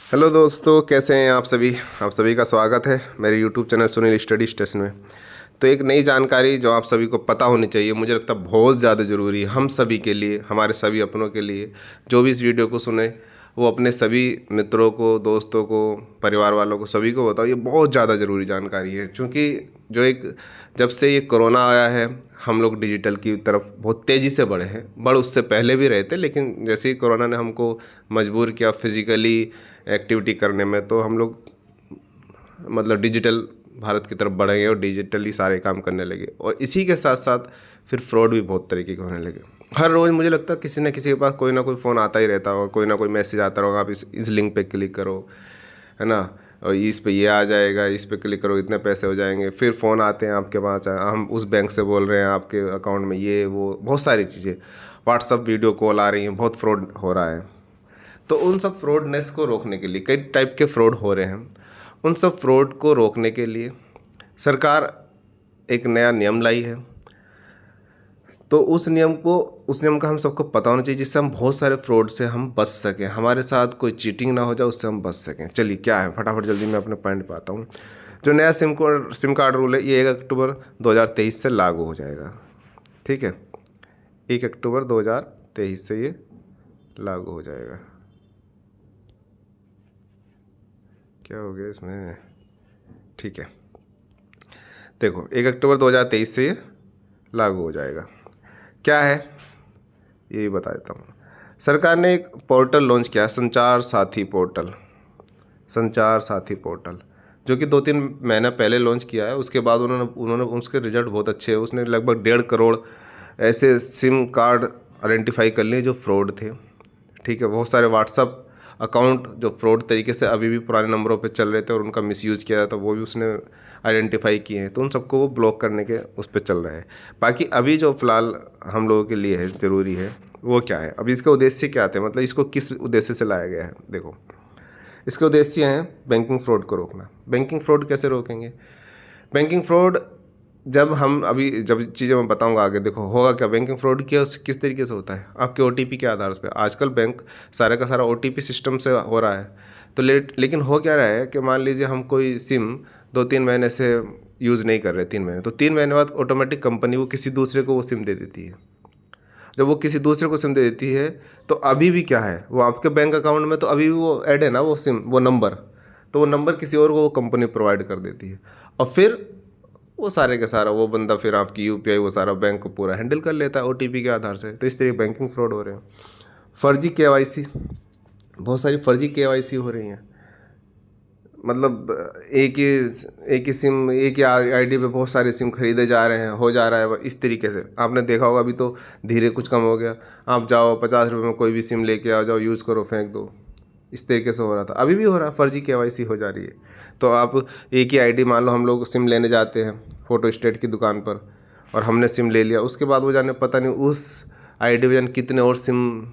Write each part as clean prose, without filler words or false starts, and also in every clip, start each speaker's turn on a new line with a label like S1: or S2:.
S1: Hello दोस्तों, कैसे हैं आप सभी का स्वागत है मेरे YouTube channel Sunil study station में। तो एक नई जानकारी जो आप सभी को पता होनी चाहिए, मुझे लगता है बहुत ज़्यादा ज़रूरी है हम सभी के लिए, हमारे सभी अपनों के लिए। जो भी इस वीडियो को सुने वो अपने सभी मित्रों को, दोस्तों को, परिवार वालों को, सभी को बताओ। ये बहुत ज़्यादा ज़रूरी जानकारी है, क्योंकि जब से ये कोरोना आया है हम लोग डिजिटल की तरफ बहुत तेज़ी से बढ़े हैं। उससे पहले भी रहे थे, लेकिन जैसे ही कोरोना ने हमको मजबूर किया फिज़िकली एक्टिविटी करने में, तो हम लोग मतलब डिजिटल भारत की तरफ बढ़े गए और डिजिटली सारे काम करने लगे। और इसी के साथ साथ फिर फ्रॉड भी बहुत तरीके के होने लगे। हर रोज़ मुझे लगता है किसी न किसी के पास कोई ना कोई फ़ोन आता ही रहता होगा, कोई ना कोई मैसेज आता होगा, आप इस लिंक पे क्लिक करो, है ना, और इस पे ये आ जाएगा, इस पे क्लिक करो, इतने पैसे हो जाएंगे। फिर फ़ोन आते हैं आपके पास, हम उस बैंक से बोल रहे हैं, आपके अकाउंट में ये वो बहुत सारी चीज़ें, व्हाट्सअप वीडियो कॉल आ रही हैं, बहुत फ्रॉड हो रहा है। तो उन सब फ्रॉडनेस को रोकने के लिए, कई टाइप के फ्रॉड हो रहे हैं, उन सब फ्रॉड को रोकने के लिए सरकार एक नया नियम लाई है। तो उस नियम का हम सबको पता होना चाहिए, जिससे हम बहुत सारे फ्रॉड से हम बच सकें, हमारे साथ कोई चीटिंग ना हो जाए, उससे हम बच सकें। चलिए क्या है, फटाफट जल्दी मैं अपने पॉइंट पे आता हूँ। जो नया सिम कार्ड रूल है, ये 1 अक्टूबर 2023 से लागू हो जाएगा। ठीक है, 1 अक्टूबर 2023 से ये लागू हो जाएगा। क्या हो गया इसमें? ठीक है, देखो 1 अक्टूबर 2023 से ये लागू हो जाएगा। क्या है ये बता देता हूँ। सरकार ने एक पोर्टल लॉन्च किया, संचार साथी पोर्टल, जो कि 2-3 महीना पहले लॉन्च किया है। उसके बाद उन्होंने उसके रिजल्ट बहुत अच्छे हैं। उसने लगभग 1.5 करोड़ ऐसे सिम कार्ड आइडेंटिफाई कर लिए जो फ्रॉड थे। ठीक है, बहुत सारे व्हाट्सअप अकाउंट जो फ्रॉड तरीके से अभी भी पुराने नंबरों पे चल रहे थे और उनका मिसयूज़ किया जाता, वो भी उसने आइडेंटिफाई किए हैं। तो उन सबको वो ब्लॉक करने के उस पर चल रहा है। बाकी अभी जो फ़िलहाल हम लोगों के लिए है, ज़रूरी है, वो क्या है, अभी इसका उद्देश्य क्या आते हैं, मतलब इसको किस उद्देश्य से लाया गया है। देखो, इसके उद्देश्य हैं बैंकिंग फ्रॉड को रोकना। बैंकिंग फ्रॉड कैसे रोकेंगे? बैंकिंग फ्रॉड जब चीज़ें मैं बताऊंगा आगे, देखो होगा क्या। बैंकिंग फ्रॉड किस तरीके से होता है, आपके ओटीपी के आधार पर। आजकल बैंक सारे का सारा ओटीपी सिस्टम से हो रहा है। तो लेकिन हो क्या रहा है कि मान लीजिए हम कोई सिम 2-3 महीने से यूज़ नहीं कर रहे, 3 महीने, तो 3 महीने बाद ऑटोमेटिक कंपनी वो किसी दूसरे को वो सिम दे देती है। जब वो किसी दूसरे को सिम दे देती है, तो अभी भी क्या है, वो आपके बैंक अकाउंट में तो अभी भी वो ऐड है ना, वो सिम, वो नंबर, तो वो नंबर किसी और को वो कंपनी प्रोवाइड कर देती है। और फिर वो सारे का सारा वो बंदा फिर आपकी यूपीआई वो सारा बैंक को पूरा हैंडल कर लेता है ओटीपी के आधार से। तो इस तरीके बैंकिंग फ्रॉड हो रहे हैं। फर्जी केवाईसी, बहुत सारी फर्जी केवाईसी हो रही हैं। मतलब एक ही आईडी पे बहुत सारे सिम खरीदे जा रहे हैं, हो जा रहा है इस तरीके से। आपने देखा होगा, अभी तो धीरे कुछ कम हो गया। आप जाओ 50 रुपये में कोई भी सिम लेके आ जाओ, यूज़ करो, फेंक दो, इस तरीके से हो रहा था, अभी भी हो रहा है, फर्जी केवाईसी हो जा रही है। तो आप एक ही आईडी, मान लो हम लोग सिम लेने जाते हैं फ़ोटो स्टेट की दुकान पर, और हमने सिम ले लिया, उसके बाद वो जाने पता नहीं उस आईडी पे जाने कितने और सिम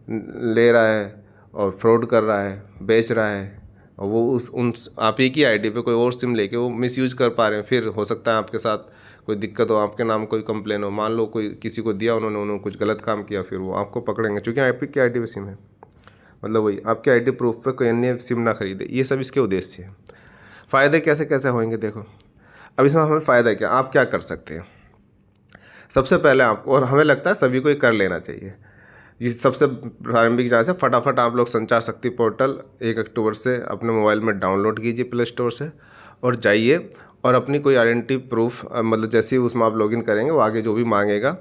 S1: ले रहा है और फ्रॉड कर रहा है, बेच रहा है। और वो आप एक ही आईडी पे कोई और सिम लेके वो मिसयूज़ कर पा रहे हैं। फिर हो सकता है आपके साथ कोई दिक्कत हो, आपके नाम कोई कंप्लेन हो, मान लो कोई किसी को दिया उन्होंने कुछ गलत काम किया, फिर वो आपको पकड़ेंगे, क्योंकि आपकी आईडी पे सिम है। मतलब वही आपके आईडी प्रूफ पे कोई अन्य सिम ना खरीदे। ये सब इसके उद्देश्य है। फ़ायदे कैसे कैसे होंगे, देखो। अब इसमें हमें फ़ायदा क्या, आप क्या कर सकते हैं। सबसे पहले आपको, और हमें लगता है सभी को ये कर लेना चाहिए, ये सबसे प्रारंभिक जांच है, फटाफट आप लोग संचार शक्ति पोर्टल 1 अक्टूबर से अपने मोबाइल में डाउनलोड कीजिए प्ले स्टोर से, और जाइए और अपनी कोई आइडेंटिटी प्रूफ, मतलब जैसे ही उसमें आप लॉगिन करेंगे वो आगे जो भी मांगेगा,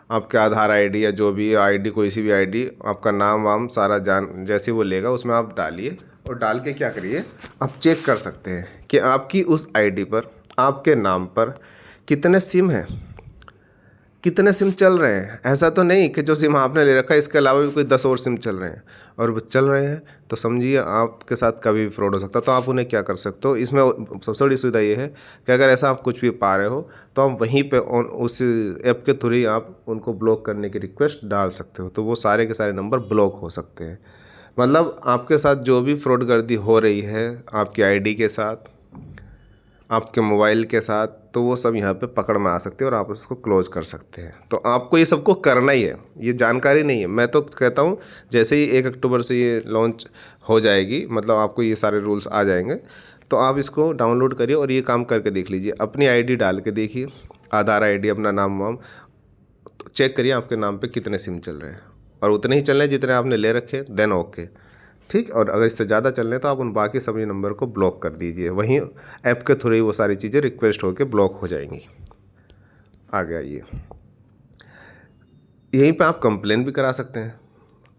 S1: आपके आधार आईडी या जो भी आईडी, कोई सी भी आईडी, आपका नाम वाम सारा जैसे वो लेगा उसमें आप डालिए। और डाल के क्या करिए, आप चेक कर सकते हैं कि आपकी उस आईडी पर, आपके नाम पर कितने सिम हैं, कितने सिम चल रहे हैं। ऐसा तो नहीं कि जो सिम आपने ले रखा है इसके अलावा भी कोई 10 और सिम चल रहे हैं, और वो चल रहे हैं तो समझिए आपके साथ कभी भी फ्रॉड हो सकता है। तो आप उन्हें क्या कर सकते हो, इसमें सबसे बड़ी सुविधा ये है कि अगर ऐसा आप कुछ भी पा रहे हो तो आप वहीं पे उस ऐप के थ्रू ही आप उनको ब्लॉक करने की रिक्वेस्ट डाल सकते हो, तो वो सारे के सारे नंबर ब्लॉक हो सकते हैं। मतलब आपके साथ जो भी फ्रॉडगर्दी हो रही है आपकी आईडी के साथ, आपके मोबाइल के साथ, तो वो सब यहाँ पे पकड़ में आ सकते हैं और आप उसको क्लोज कर सकते हैं। तो आपको ये सबको करना ही है, ये जानकारी नहीं है। मैं तो कहता हूँ जैसे ही 1 अक्टूबर से ये लॉन्च हो जाएगी, मतलब आपको ये सारे रूल्स आ जाएंगे, तो आप इसको डाउनलोड करिए और ये काम करके देख लीजिए। अपनी आईडी डाल के देखिए, आधार आईडी, अपना नाम वाम, तो चेक करिए आपके नाम पे कितने सिम चल रहे हैं, और उतने ही चल रहे हैं जितने आपने ले रखे, देन ओके, ठीक। और अगर इससे ज़्यादा चल रहे हैं तो आप उन बाकी सभी नंबर को ब्लॉक कर दीजिए, वहीं ऐप के थ्रू ही वो सारी चीज़ें रिक्वेस्ट होकर ब्लॉक हो जाएंगी। आ गया ये। यहीं पे आप कंप्लेन भी करा सकते हैं,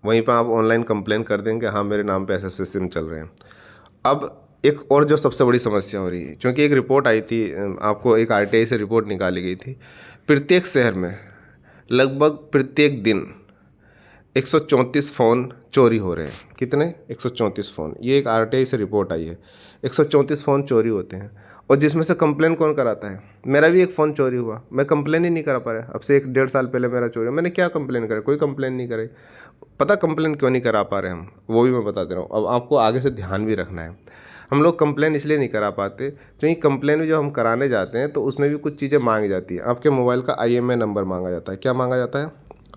S1: वहीं पे आप ऑनलाइन कंप्लेन कर देंगे, हाँ मेरे नाम पे ऐसे ऐसे सिम चल रहे हैं। अब एक और जो सबसे बड़ी समस्या हो रही है, क्योंकि एक रिपोर्ट आई थी, आपको एक आरटीआई से रिपोर्ट निकाली गई थी, प्रत्येक शहर में लगभग प्रत्येक दिन 134 फ़ोन चोरी हो रहे हैं। कितने? 134 फ़ोन। ये एक आरटीआई से रिपोर्ट आई है, 134 फ़ोन चोरी होते हैं। और जिसमें से कंप्लेन कौन कराता है? मेरा भी एक फ़ोन चोरी हुआ, मैं कंप्लेन ही नहीं करा पाया। अब से 1 डेढ़ साल पहले मेरा चोरी हुआ, मैंने क्या कंप्लेन करा? कोई कंप्लेन नहीं करे। पता कंप्लेन क्यों नहीं करा पा रहे हम, वो भी मैं बता दे रहा हूँ। अब आपको आगे से ध्यान भी रखना है। हम लोग कंप्लेन इसलिए नहीं करा पाते क्योंकि कंप्लेन भी जो हम कराने जाते हैं तो उसमें भी कुछ चीज़ें मांगी जाती है। आपके मोबाइल का IMEI नंबर मांगा जाता है। क्या मांगा जाता है?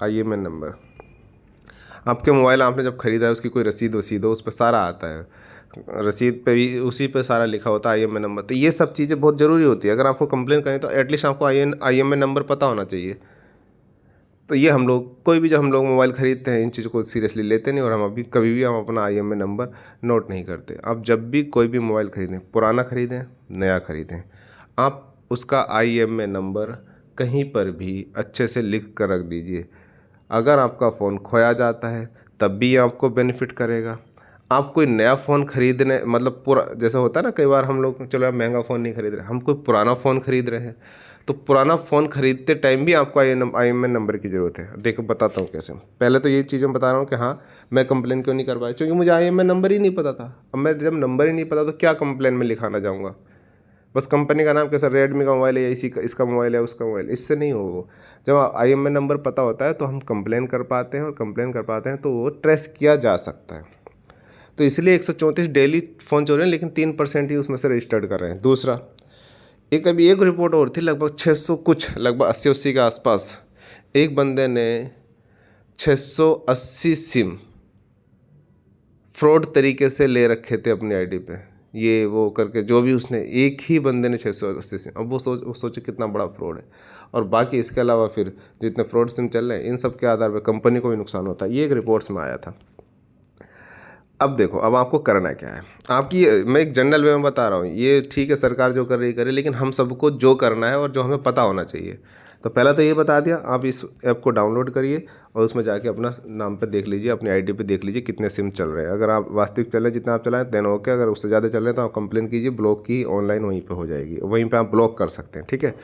S1: IMEI number. आपके मोबाइल आपने जब ख़रीदा है, उसकी कोई रसीद वसीद हो, उस पर सारा आता है, रसीद पे भी उसी पे सारा लिखा होता है IMEI नंबर। तो ये सब चीज़ें बहुत ज़रूरी होती है। अगर आपको कंप्लेन करें तो एटलीस्ट आपको IMEI नंबर पता होना चाहिए। तो ये हम लोग, कोई भी जब हम लोग मोबाइल ख़रीदते हैं, इन चीज़ों को सीरियसली लेते नहीं, और हम अभी कभी भी हम अपना IMEI नंबर नोट नहीं करते। आप जब भी कोई भी मोबाइल ख़रीदें, पुराना ख़रीदें, नया ख़रीदें, आप उसका IMEI नंबर कहीं पर भी अच्छे से लिख कर रख दीजिए। अगर आपका फ़ोन खोया जाता है तब भी ये आपको बेनिफिट करेगा। आप कोई नया फ़ोन खरीदने, मतलब पूरा, जैसा होता है ना, कई बार हम लोग, चलो यार महंगा फ़ोन नहीं खरीद रहे, हम कोई पुराना फ़ोन खरीद रहे हैं, तो पुराना फ़ोन खरीदते टाइम भी आपको IMEI नंबर की ज़रूरत है। देखो बताता हूँ कैसे। पहले तो ये चीज़ मैं बता रहा हूँ कि हाँ, मैं कंप्लेन क्यों नहीं कर पाया, क्योंकि मुझे IMEI नंबर ही नहीं पता था। अब मैं जब नंबर ही नहीं पता तो क्या कंप्लेन में लिखाना जाऊँगा? बस कंपनी का नाम, कैसा रेडमी का मोबाइल है या इसी का, इसका मोबाइल है, उसका मोबाइल, इससे नहीं हो। जब IMEI नंबर पता होता है तो हम कंप्लेन कर पाते हैं, और कंप्लेन कर पाते हैं तो वो ट्रेस किया जा सकता है। तो इसलिए 134 डेली फ़ोन चोरी हैं, लेकिन 3% ही उसमें से रजिस्टर्ड कर रहे हैं। दूसरा, एक अभी एक रिपोर्ट और थी, लगभग 600 कुछ, लगभग 80 के आसपास, एक बंदे ने 680 सिम फ्रॉड तरीके से ले रखे थे अपनी आईडी पे, ये वो करके, जो भी उसने, एक ही बंदे ने 680 सिम। अब वो सोचे कितना बड़ा फ्रॉड है। और बाकी इसके अलावा फिर जितने फ्रॉड सिम चल रहे हैं, इन सब के आधार पर कंपनी को भी नुकसान होता है। ये एक रिपोर्ट्स में आया था। अब देखो, अब आपको करना क्या है। आपकी, मैं एक जनरल वे में बता रहा हूँ, ये ठीक है सरकार जो कर रही करे, लेकिन हम सबको जो करना है और जो हमें पता होना चाहिए। तो पहला तो ये बता दिया, आप इस ऐप को डाउनलोड करिए और उसमें जाके अपना नाम पे देख लीजिए, अपनी आईडी पे देख लीजिए कितने सिम चल रहे हैं। अगर आप वास्तविक चल रहे हैं जितना आप चलाएं देन ओके, अगर उससे ज़्यादा चल रहे हैं तो आप कंप्लेन कीजिए, ब्लॉक की ऑनलाइन वहीं पर हो जाएगी, वहीं पर आप ब्लॉक कर सकते हैं, ठीक है।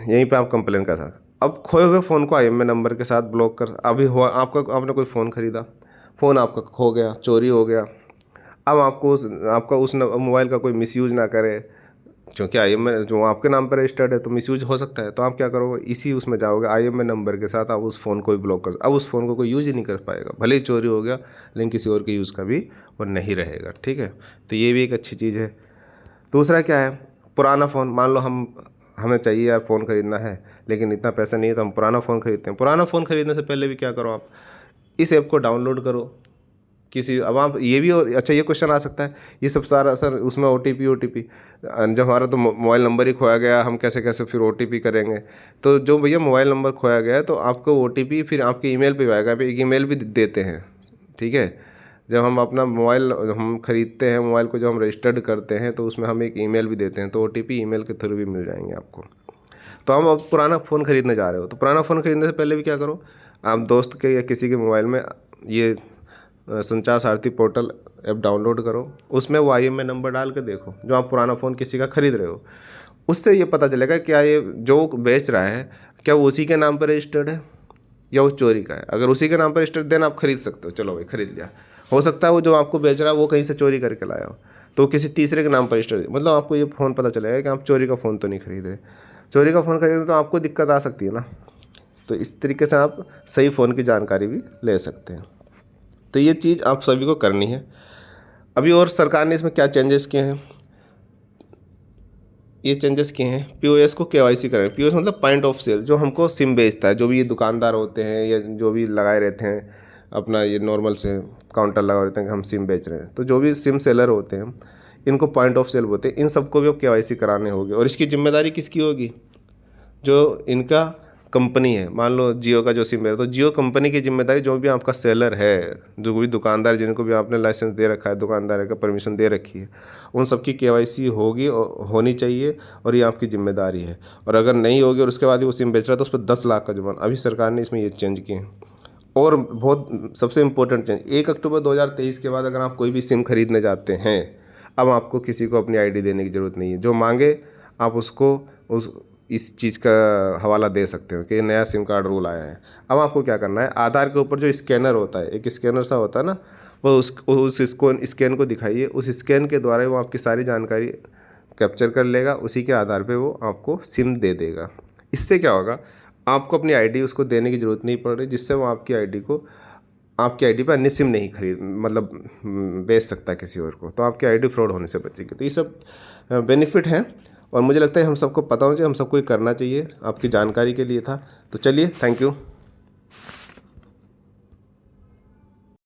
S1: यहीं पर आप कंप्लेन कर सकते हैं। अब खोए हुए फ़ोन को IMEI नंबर के साथ ब्लॉक कर, अभी हुआ आपका, आपने कोई फ़ोन ख़रीदा, फ़ोन आपका खो गया, चोरी हो गया। अब आपको आपका उस मोबाइल का कोई मिसयूज़ ना करे, क्योंकि IMEI जो आपके नाम पर रजिस्टर्ड है तो मिसयूज हो सकता है। तो आप क्या करोगे, इसी उसमें जाओगे, IMEI नंबर के साथ आप उस फ़ोन को भी ब्लॉक कर, अब उस फ़ोन को कोई यूज़ ही नहीं कर पाएगा, भले ही चोरी हो गया, लेकिन किसी और के यूज़ का भी वो नहीं रहेगा, ठीक है। तो ये भी एक अच्छी चीज़ है। दूसरा क्या है, पुराना फ़ोन, मान लो हमें चाहिए यार फ़ोन ख़रीदना है, लेकिन इतना पैसा नहीं है, तो हम पुराना फ़ोन ख़रीदते हैं। पुराना फ़ोन ख़रीदने से पहले भी क्या करो, आप इस ऐप को डाउनलोड करो किसी, अब आप ये भी, और अच्छा ये क्वेश्चन आ सकता है, ये सब सारा सर उसमें OTP जब हमारा तो मोबाइल नंबर ही खोया गया, हम कैसे कैसे फिर OTP करेंगे। तो जो भैया मोबाइल नंबर खोया गया है तो आपको OTP फिर आपके ईमेल पे आएगा, आप एक ईमेल भी देते हैं, ठीक है। जब हम अपना मोबाइल हम ख़रीदते हैं, मोबाइल को जब हम रजिस्टर्ड करते हैं तो उसमें हम एक ईमेल भी देते हैं, तो OTP ईमेल के थ्रू भी मिल जाएंगे आपको। तो हम अब पुराना फ़ोन ख़रीदने जा रहे हो, तो पुराना फ़ोन ख़रीदने से पहले भी क्या करो, आप दोस्त के या किसी के मोबाइल में ये संचार सारथी पोर्टल ऐप डाउनलोड करो, उसमें वो IMEI नंबर डाल के देखो, जो आप पुराना फ़ोन किसी का ख़रीद रहे हो, उससे ये पता चलेगा क्या ये जो बेच रहा है क्या वो उसी के नाम पर रजिस्टर्ड है या वो चोरी का है। अगर उसी के नाम पर रजिस्टर्ड, देन आप खरीद सकते हो, चलो भाई खरीद लिया। हो सकता है वो जो आपको बेच रहा है वो कहीं से चोरी करके लाया हो, तो किसी तीसरे के नाम पर रजिस्टर्ड, मतलब आपको ये फ़ोन पता चलेगा कि आप चोरी का फ़ोन तो नहीं खरीद रहे। चोरी का फ़ोन खरीदे तो आपको दिक्कत आ सकती है ना। तो इस तरीके से आप सही फ़ोन की जानकारी भी ले सकते हैं। तो ये चीज़ आप सभी को करनी है। अभी और सरकार ने इसमें क्या चेंजेस किए हैं, ये चेंजेस किए हैं। पीओएस को केवाईसी करें। पीओएस मतलब पॉइंट ऑफ सेल, जो हमको सिम बेचता है, जो भी ये दुकानदार होते हैं या जो भी लगाए रहते हैं अपना ये नॉर्मल से काउंटर लगा रहते हैं कि हम सिम बेच रहे हैं, तो जो भी सिम सेलर होते हैं इनको पॉइंट ऑफ सेल बोलते हैं। इन सबको भी अब केवाईसी कराने होगी। और इसकी जिम्मेदारी किसकी होगी? जो इनका कंपनी है, मान लो जियो का जो सिम है, तो जियो कंपनी की जिम्मेदारी, जो भी आपका सेलर है, जो भी दुकानदार जिनको भी आपने लाइसेंस दे रखा है, दुकानदार का परमिशन दे रखी है, उन सबकी केवाईसी होगी और होनी चाहिए, और ये आपकी जिम्मेदारी है। और अगर नहीं होगी और उसके बाद ही वो सिम बेच रहा है तो उस पर 10 लाख का जुर्माना। अभी सरकार ने इसमें ये चेंज किए हैं। और बहुत सबसे इम्पोर्टेंट चेंज, 1 अक्टूबर 2023 के बाद अगर आप कोई भी सिम खरीदने जाते हैं, अब आपको किसी को अपनी आईडी देने की ज़रूरत नहीं है। जो मांगे आप उसको उस इस चीज़ का हवाला दे सकते हो कि नया सिम कार्ड रूल आया है। अब आपको क्या करना है, आधार के ऊपर जो स्कैनर होता है, एक स्कैनर सा होता है ना, वो उस स्कैन को दिखाइए। उस स्कैन के द्वारा वो आपकी सारी जानकारी कैप्चर कर लेगा, उसी के आधार पे वो आपको सिम दे देगा। इससे क्या होगा, आपको अपनी आईडी उसको देने की ज़रूरत नहीं पड़ रही, जिससे वो आपकी आईडी पर अन्य सिम नहीं खरीद मतलब बेच सकता किसी और को, तो आपकी आईडी फ्रॉड होने से बचेगी। तो ये सब बेनिफिट हैं और मुझे लगता है हम सबको पता होना चाहिए, हम सबको ये करना चाहिए। आपकी जानकारी के लिए था। तो चलिए, थैंक यू।